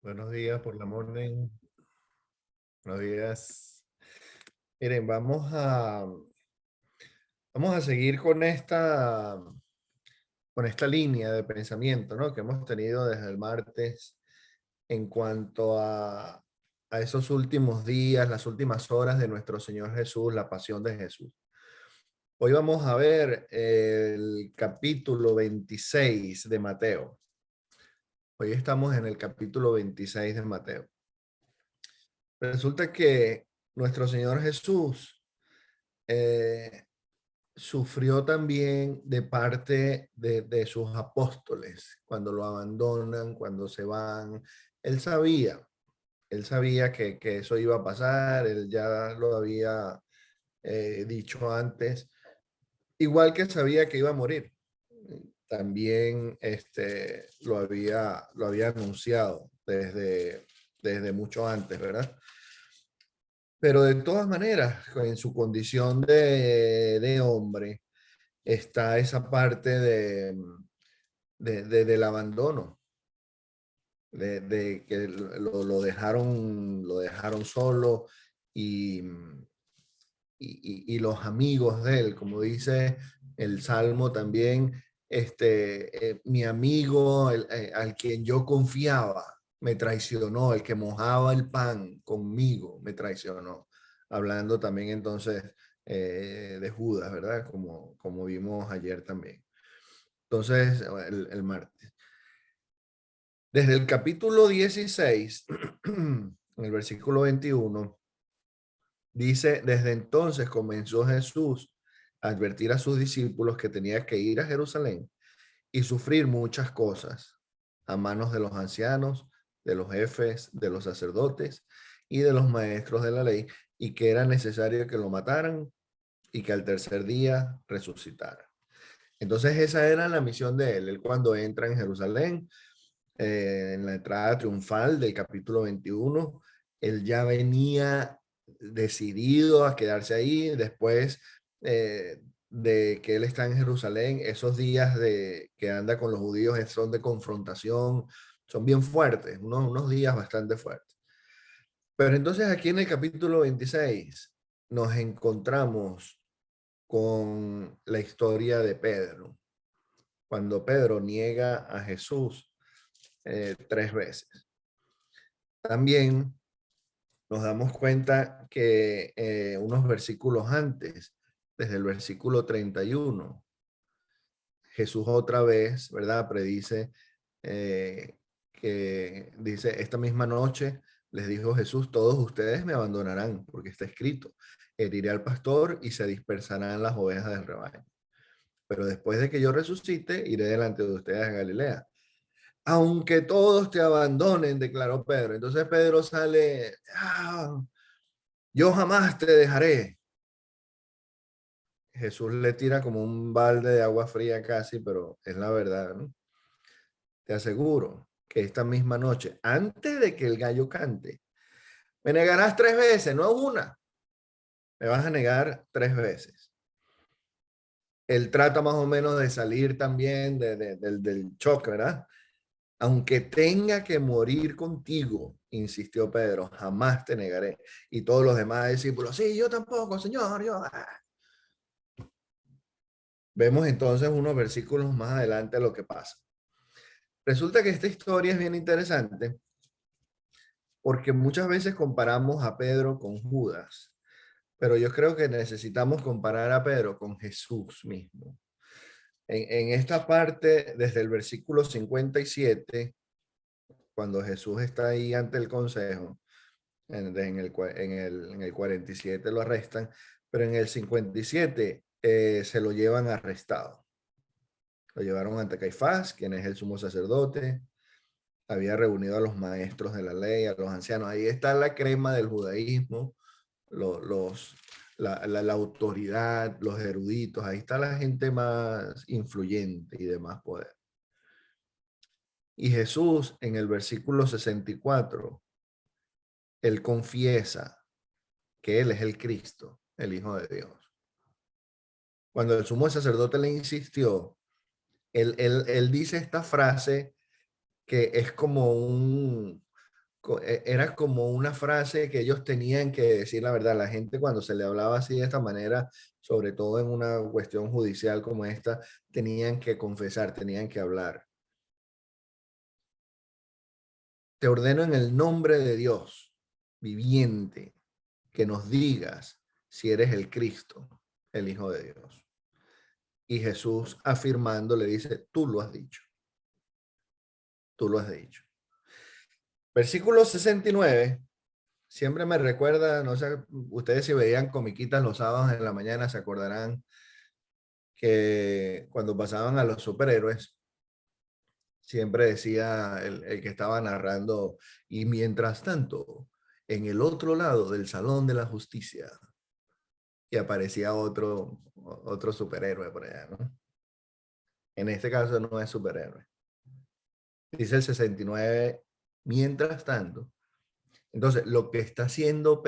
Buenos días por la morning. Buenos días. Miren, vamos a seguir con esta línea de pensamiento, ¿no? Que hemos tenido desde el martes en cuanto a esos últimos días, las últimas horas de nuestro Señor Jesús, la pasión de Jesús. Hoy vamos a ver el capítulo 26 de Mateo. Hoy estamos en el capítulo 26 de Mateo. Resulta que nuestro Señor Jesús eh, sufrió también de parte de sus apóstoles cuando lo abandonan, cuando se van. Él sabía, él sabía que eso iba a pasar, él ya lo había dicho antes, igual que sabía que iba a morir. También lo había anunciado desde mucho antes, ¿verdad? Pero de todas maneras, en su condición de hombre, está esa parte del abandono, de que lo dejaron solo y, y los amigos de él, como dice el Salmo también, mi amigo, al quien yo confiaba, me traicionó, el que mojaba el pan conmigo me traicionó. Hablando también entonces de Judas, ¿verdad? Como vimos ayer también. Entonces, el martes. Desde el capítulo 16, en el versículo 21, dice, desde entonces comenzó Jesús a advertir a sus discípulos que tenía que ir a Jerusalén y sufrir muchas cosas a manos de los ancianos, de los jefes, de los sacerdotes y de los maestros de la ley, y que era necesario que lo mataran y que al tercer día resucitara. Entonces esa era la misión de él. Él cuando entra en Jerusalén, en la entrada triunfal del capítulo 21, él ya venía decidido a quedarse ahí después de que él está en Jerusalén. Esos días que anda con los judíos son de confrontación, son bien fuertes, unos días bastante fuertes. Pero entonces aquí en el capítulo 26 nos encontramos con la historia de Pedro, cuando Pedro niega a Jesús 3 veces. También nos damos cuenta que unos versículos antes, desde el versículo 31, Jesús otra vez, ¿verdad? Predice que dice, esta misma noche les dijo Jesús, todos ustedes me abandonarán, porque está escrito, heriré al pastor y se dispersarán las ovejas del rebaño. Pero después de que yo resucite, iré delante de ustedes a Galilea. Aunque todos te abandonen, declaró Pedro. Entonces Pedro sale, yo jamás te dejaré. Jesús le tira como un balde de agua fría casi, pero es la verdad, ¿no? Te aseguro que esta misma noche, antes de que el gallo cante, me negarás 3 veces, no una. Me vas a negar 3 veces. Él trata más o menos de salir también del choque, ¿verdad? Aunque tenga que morir contigo, insistió Pedro, jamás te negaré. Y todos los demás discípulos, sí, yo tampoco, Señor, yo. Vemos entonces unos versículos más adelante lo que pasa. Resulta que esta historia es bien interesante porque muchas veces comparamos a Pedro con Judas, pero yo creo que necesitamos comparar a Pedro con Jesús mismo. En esta parte, desde el versículo 57, cuando Jesús está ahí ante el consejo, en el 47 lo arrestan, pero en el 57 se lo llevan arrestado. Lo llevaron ante Caifás, quien es el sumo sacerdote, había reunido a los maestros de la ley, a los ancianos. Ahí está la crema del judaísmo, los, la autoridad, los eruditos, ahí está la gente más influyente y de más poder. Y Jesús en el versículo 64, él confiesa que él es el Cristo, el Hijo de Dios. Cuando el sumo sacerdote le insistió, él dice esta frase que es como era como una frase que ellos tenían que decir la verdad. La gente cuando se le hablaba así de esta manera, sobre todo en una cuestión judicial como esta, tenían que confesar, tenían que hablar. Te ordeno en el nombre de Dios viviente que nos digas si eres el Cristo, el Hijo de Dios. Y Jesús afirmando le dice, tú lo has dicho, tú lo has dicho. Versículo 69, siempre me recuerda, no sé, ustedes si veían comiquitas los sábados en la mañana se acordarán que cuando pasaban a los superhéroes, siempre decía el que estaba narrando, y mientras tanto, en el otro lado del Salón de la Justicia, y aparecía otro superhéroe por allá, ¿no? En este caso no es superhéroe. Dice el 69, mientras tanto. Entonces, lo que está haciendo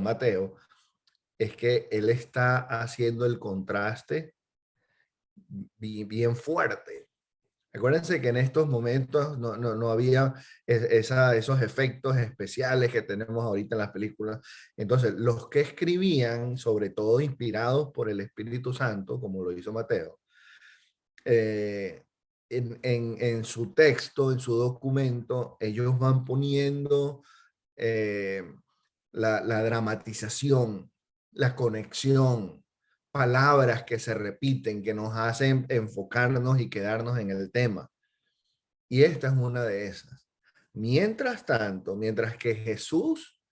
Mateo, es que él está haciendo el contraste bien fuerte. Acuérdense que en estos momentos no había esos efectos especiales que tenemos ahorita en las películas. Entonces, los que escribían, sobre todo inspirados por el Espíritu Santo, como lo hizo Mateo, eh, en su texto, en su documento, ellos van poniendo eh, la dramatización, la conexión, palabras que se repiten, que nos hacen enfocarnos y quedarnos en el tema. Y esta es una de esas. Mientras tanto, mientras que Jesús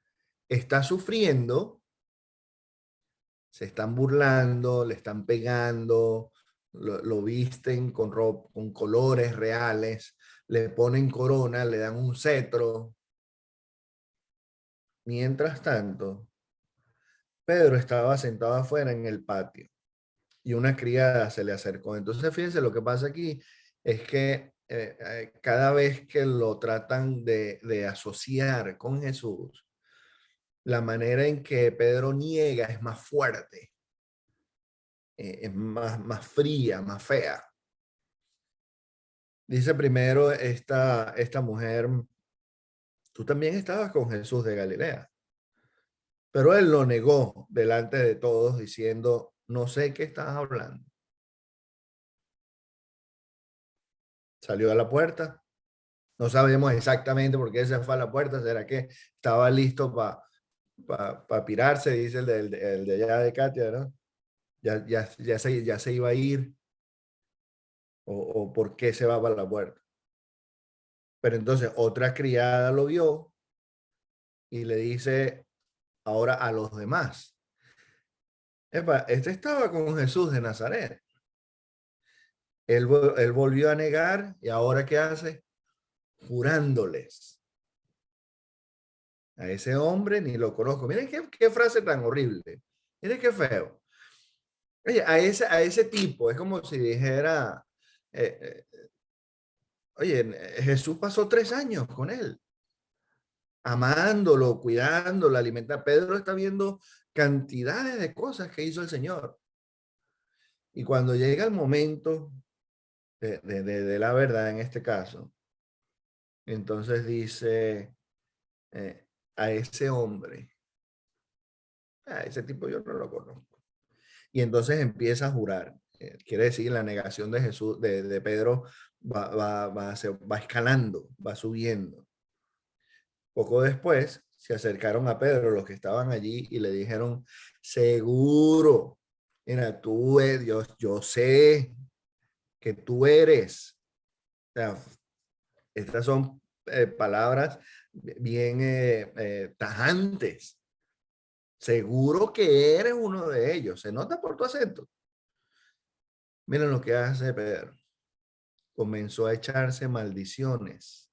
está sufriendo, se están burlando, le están pegando, lo visten con colores reales, le ponen corona, le dan un cetro. Mientras tanto, Pedro estaba sentado afuera en el patio y una criada se le acercó. Entonces, fíjense, lo que pasa aquí es que cada vez que lo tratan de asociar con Jesús, la manera en que Pedro niega es más fuerte, es más fría, más fea. Dice primero esta mujer, tú también estabas con Jesús de Galilea. Pero él lo negó delante de todos diciendo, no sé qué estás hablando. Salió a la puerta. No sabemos exactamente por qué se fue a la puerta. ¿Será que estaba listo para pirarse? Dice el de allá de Katia, ¿no? Ya se iba a ir. O por qué se va para la puerta. Pero entonces otra criada lo vio y le dice ahora a los demás. Epa, este estaba con Jesús de Nazaret. Él volvió a negar y ahora ¿qué hace? Jurándoles. A ese hombre ni lo conozco. Miren qué frase tan horrible. Miren qué feo. Oye, a ese tipo es como si dijera, oye, Jesús pasó 3 años con él, amándolo, cuidándolo, alimentando. Pedro está viendo cantidades de cosas que hizo el Señor. Y cuando llega el momento de la verdad en este caso, entonces dice a ese hombre, a ese tipo yo no lo conozco. Y entonces empieza a jurar. Quiere decir, la negación de Jesús, de Pedro, va escalando, va subiendo. Poco después se acercaron a Pedro los que estaban allí y le dijeron, seguro, mira, yo sé que tú eres. O sea, estas son palabras bien tajantes. Seguro que eres uno de ellos. Se nota por tu acento. Miren lo que hace Pedro. Comenzó a echarse maldiciones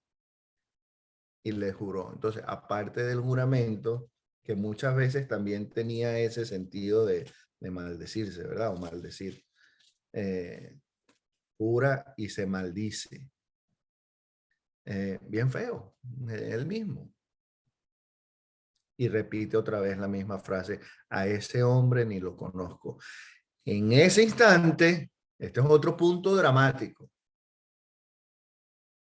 y le juró. Entonces, aparte del juramento, que muchas veces también tenía ese sentido de maldecirse, ¿verdad? O maldecir. Eh, Jura y se maldice. Bien feo, él mismo. Y repite otra vez la misma frase, a ese hombre ni lo conozco. En ese instante, este es otro punto dramático.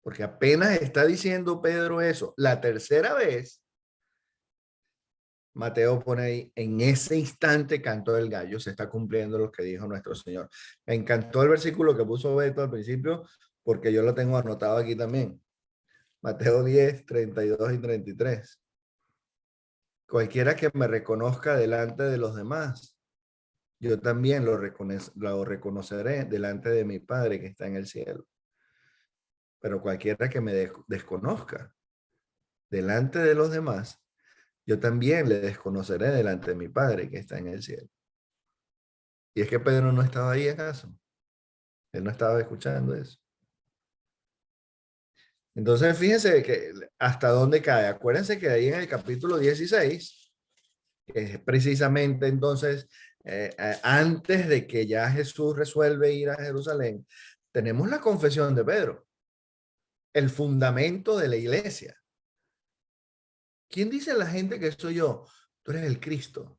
Porque apenas está diciendo Pedro eso, la tercera vez, Mateo pone ahí, en ese instante cantó el gallo, se está cumpliendo lo que dijo nuestro Señor. Me encantó el versículo que puso Beto al principio, porque yo lo tengo anotado aquí también. Mateo 10, 32 y 33. Cualquiera que me reconozca delante de los demás, yo también lo reconoceré delante de mi Padre que está en el cielo. Pero cualquiera que me desconozca delante de los demás, yo también le desconoceré delante de mi Padre que está en el cielo. Y es que Pedro no estaba ahí acaso. Él no estaba escuchando eso. Entonces, fíjense que hasta dónde cae. Acuérdense que ahí en el capítulo 16, que es precisamente entonces, antes de que ya Jesús resuelve ir a Jerusalén, tenemos la confesión de Pedro, el fundamento de la iglesia. ¿Quién dice a la gente que soy yo? Tú eres el Cristo.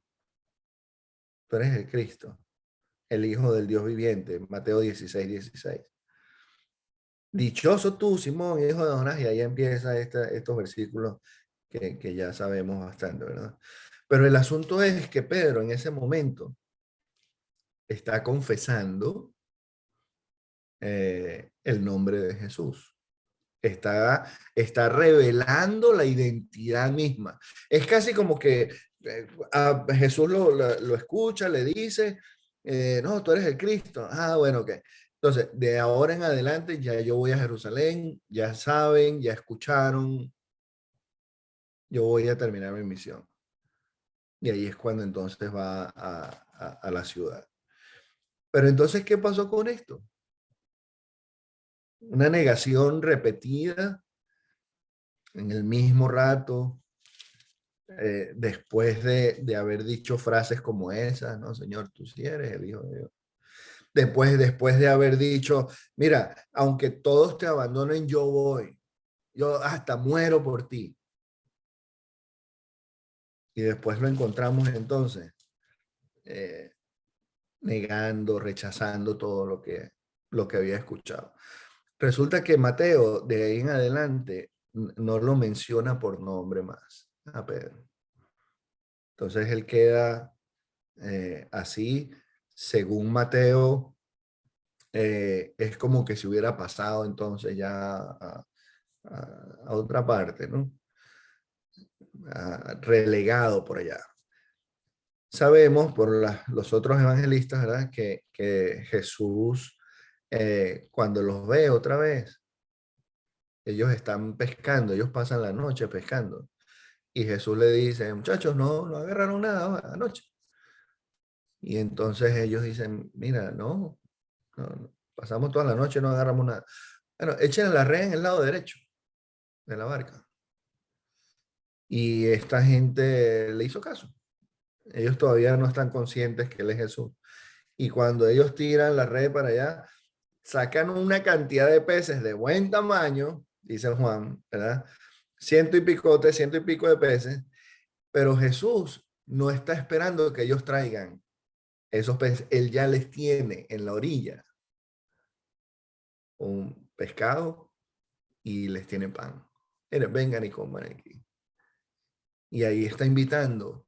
Tú eres el Cristo, el Hijo del Dios viviente. Mateo 16, 16. Dichoso tú, Simón, hijo de Jonás, y ahí empieza estos versículos que ya sabemos bastante, ¿verdad? Pero el asunto es que Pedro en ese momento está confesando el nombre de Jesús. Está revelando la identidad misma. Es casi como que a Jesús lo escucha, le dice, no, tú eres el Cristo. Ah, bueno, ok. Entonces, de ahora en adelante ya yo voy a Jerusalén, ya saben, ya escucharon, yo voy a terminar mi misión. Y ahí es cuando entonces va a la ciudad. Pero entonces, ¿qué pasó con esto? Una negación repetida en el mismo rato, después de haber dicho frases como esas, ¿no? Señor, tú sí eres el Hijo de Dios. Después de haber dicho, mira, aunque todos te abandonen, yo voy. Yo hasta muero por ti. Y después lo encontramos entonces eh, negando, rechazando todo lo que había escuchado. Resulta que Mateo, de ahí en adelante, no lo menciona por nombre más a Pedro. Entonces él queda así, según Mateo, es como que se hubiera pasado entonces ya a otra parte, ¿no? Relegado por allá. Sabemos por los otros evangelistas, ¿verdad? Que Jesús, cuando los ve otra vez, ellos están pescando, ellos pasan la noche pescando. Y Jesús le dice, muchachos, no agarraron nada anoche. Y entonces ellos dicen, mira, no, pasamos toda la noche, no agarramos nada. Bueno, echen la red en el lado derecho de la barca. Y esta gente le hizo caso. Ellos todavía no están conscientes que Él es Jesús. Y cuando ellos tiran la red para allá, sacan una cantidad de peces de buen tamaño, dice Juan, ¿verdad? Ciento y pico de peces, pero Jesús no está esperando que ellos traigan esos peces. Él ya les tiene en la orilla un pescado y les tiene pan. Miren, vengan y coman aquí. Y ahí está invitando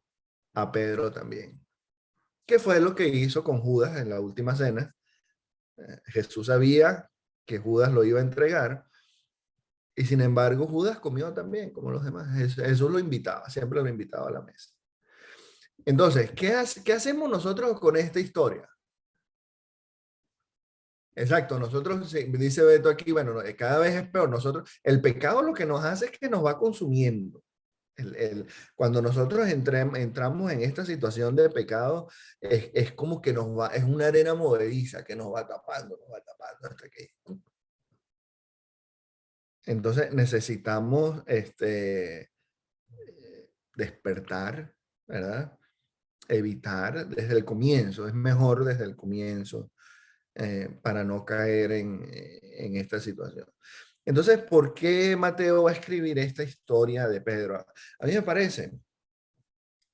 a Pedro también. ¿Qué fue lo que hizo con Judas en la última cena? Jesús sabía que Judas lo iba a entregar y sin embargo Judas comió también como los demás. Jesús lo invitaba, siempre lo invitaba a la mesa. Entonces, ¿qué hacemos nosotros con esta historia? Exacto, nosotros, dice Beto aquí, bueno, cada vez es peor. Nosotros, el pecado lo que nos hace es que nos va consumiendo. Cuando nosotros entramos en esta situación de pecado, es como que es una arena movediza que nos va tapando hasta que. Entonces necesitamos despertar, ¿verdad? Evitar desde el comienzo, es mejor desde el comienzo para no caer en esta situación. Entonces, ¿por qué Mateo va a escribir esta historia de Pedro? A mí me parece,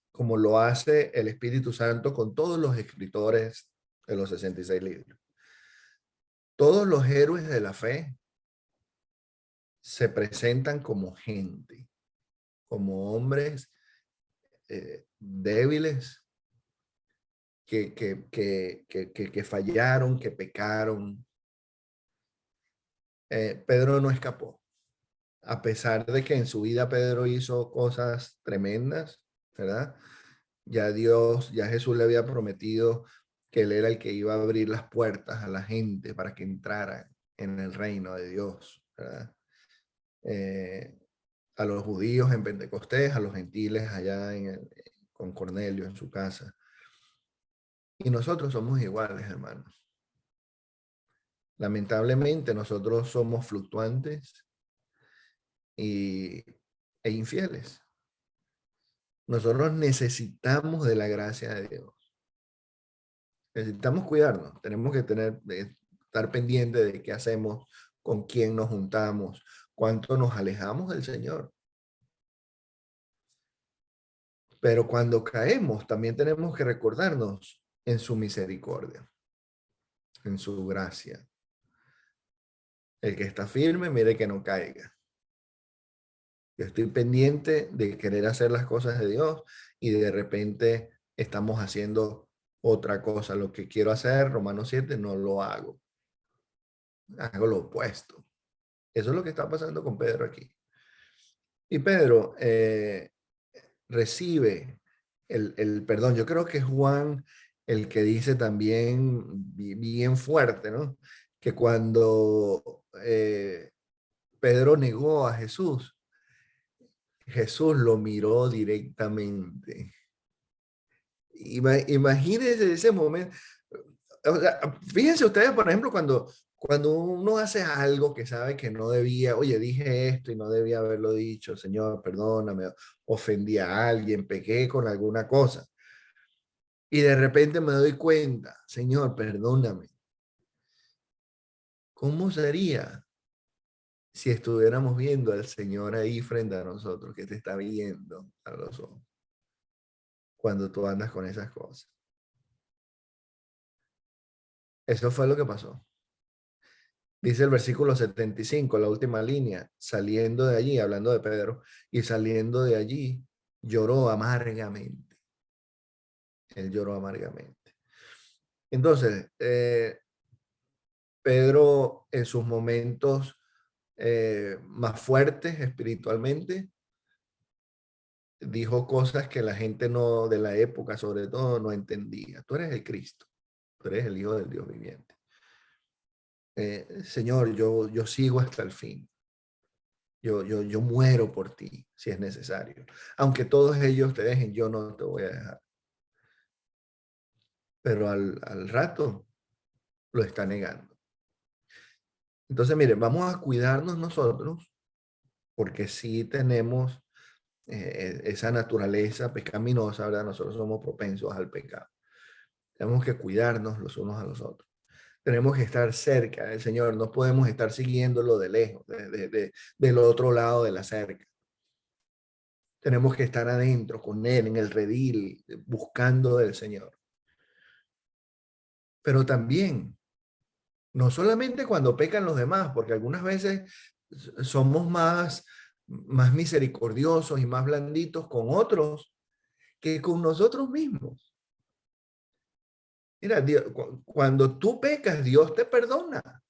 como lo hace el Espíritu Santo con todos los escritores de los 66 libros. Todos los héroes de la fe se presentan como gente, como hombres débiles que fallaron, que pecaron. Pedro no escapó. A pesar de que en su vida Pedro hizo cosas tremendas, ¿verdad? Ya Dios, ya Jesús le había prometido que él era el que iba a abrir las puertas a la gente para que entrara en el reino de Dios, ¿verdad? Eh, a los judíos en Pentecostés, a los gentiles allá con Cornelio en su casa. Y nosotros somos iguales, hermanos. Lamentablemente nosotros somos fluctuantes y, e infieles. Nosotros necesitamos de la gracia de Dios. Necesitamos cuidarnos. Tenemos que estar pendientes de qué hacemos, con quién nos juntamos, cuánto nos alejamos del Señor. Pero cuando caemos, también tenemos que recordarnos en su misericordia, en su gracia. El que está firme, mire que no caiga. Yo estoy pendiente de querer hacer las cosas de Dios y de repente estamos haciendo otra cosa. Lo que quiero hacer, Romanos 7, no lo hago. Hago lo opuesto. Eso es lo que está pasando con Pedro aquí. Y Pedro recibe el perdón. Yo creo que es Juan el que dice también bien fuerte, ¿no? Que cuando Pedro negó a Jesús, Jesús lo miró directamente. Imagínense ese momento. O sea, fíjense ustedes, por ejemplo, cuando uno hace algo que sabe que no debía, oye, dije esto y no debía haberlo dicho, Señor, perdóname, ofendí a alguien, pequé con alguna cosa. Y de repente me doy cuenta, Señor, perdóname. ¿Cómo sería si estuviéramos viendo al Señor ahí frente a nosotros, que te está viendo a los ojos, cuando tú andas con esas cosas? Eso fue lo que pasó. Dice el versículo 75, la última línea, saliendo de allí, hablando de Pedro, y saliendo de allí, lloró amargamente. Él lloró amargamente. Entonces, Pedro en sus momentos más fuertes espiritualmente, dijo cosas que la gente no, de la época sobre todo, no entendía. Tú eres el Cristo, tú eres el Hijo del Dios viviente. Señor, yo sigo hasta el fin. Yo muero por ti si es necesario. Aunque todos ellos te dejen, yo no te voy a dejar. Pero al rato lo está negando. Entonces, miren, vamos a cuidarnos nosotros porque sí tenemos esa naturaleza pecaminosa, ¿verdad? Nosotros somos propensos al pecado. Tenemos que cuidarnos los unos a los otros. Tenemos que estar cerca del Señor. No podemos estar siguiéndolo de lejos, del otro lado de la cerca. Tenemos que estar adentro con Él, en el redil, buscando del Señor. Pero también, no solamente cuando pecan los demás, porque algunas veces somos más misericordiosos y más blanditos con otros que con nosotros mismos. Mira, cuando tú pecas, Dios te perdona.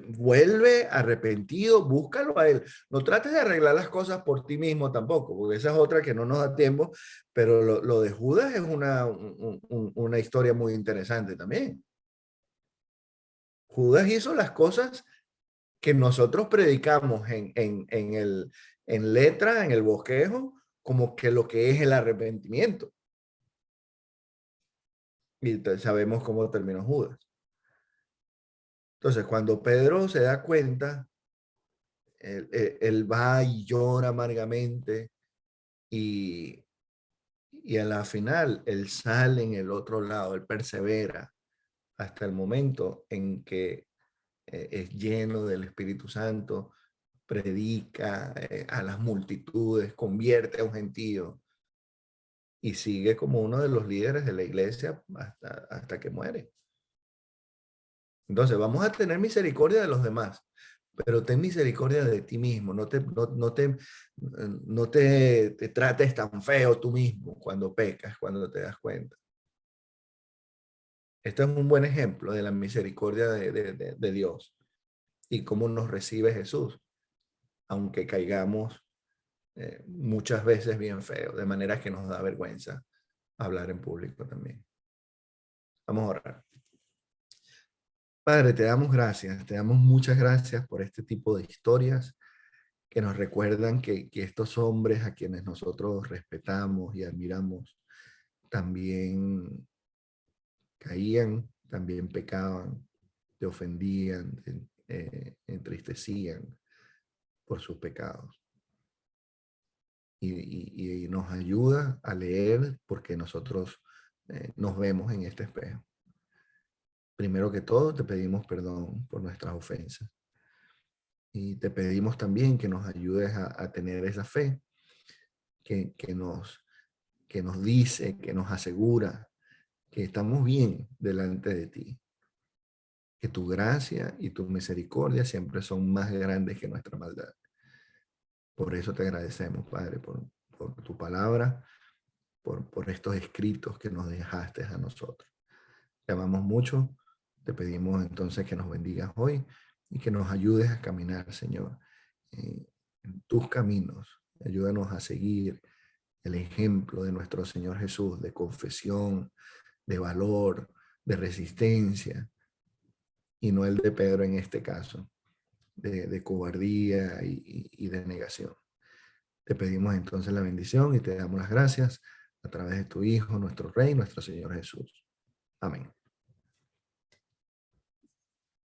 Vuelve arrepentido, búscalo a Él. No trates de arreglar las cosas por ti mismo tampoco, porque esa es otra que no nos da tiempo, pero lo de Judas es una historia muy interesante también. Judas hizo las cosas que nosotros predicamos en letra, en el bosquejo, como que lo que es el arrepentimiento. Y sabemos cómo terminó Judas. Entonces, cuando Pedro se da cuenta, él va y llora amargamente y a la final él sale en el otro lado, él persevera hasta el momento en que es lleno del Espíritu Santo, predica a las multitudes, convierte a un gentío y sigue como uno de los líderes de la iglesia hasta que muere. Entonces vamos a tener misericordia de los demás, pero ten misericordia de ti mismo, no te trates tan feo tú mismo cuando pecas, cuando te das cuenta. Este es un buen ejemplo de la misericordia de Dios y cómo nos recibe Jesús, aunque caigamos muchas veces bien feo, de manera que nos da vergüenza hablar en público también. Vamos a orar. Padre, te damos muchas gracias por este tipo de historias que nos recuerdan que estos hombres a quienes nosotros respetamos y admiramos también caían, también pecaban, te ofendían, te entristecían por sus pecados. Y nos ayuda a leer porque nosotros nos vemos en este espejo. Primero que todo, te pedimos perdón por nuestras ofensas. Y te pedimos también que nos ayudes a tener esa fe que nos dice, que nos asegura que estamos bien delante de ti. Que tu gracia y tu misericordia siempre son más grandes que nuestra maldad. Por eso te agradecemos, Padre, por tu palabra, por estos escritos que nos dejaste a nosotros. Te amamos mucho. Te pedimos entonces que nos bendigas hoy y que nos ayudes a caminar, Señor, en tus caminos. Ayúdanos a seguir el ejemplo de nuestro Señor Jesús, de confesión, de valor, de resistencia, y no el de Pedro en este caso, de cobardía y de negación. Te pedimos entonces la bendición y te damos las gracias a través de tu Hijo, nuestro Rey, nuestro Señor Jesús. Amén.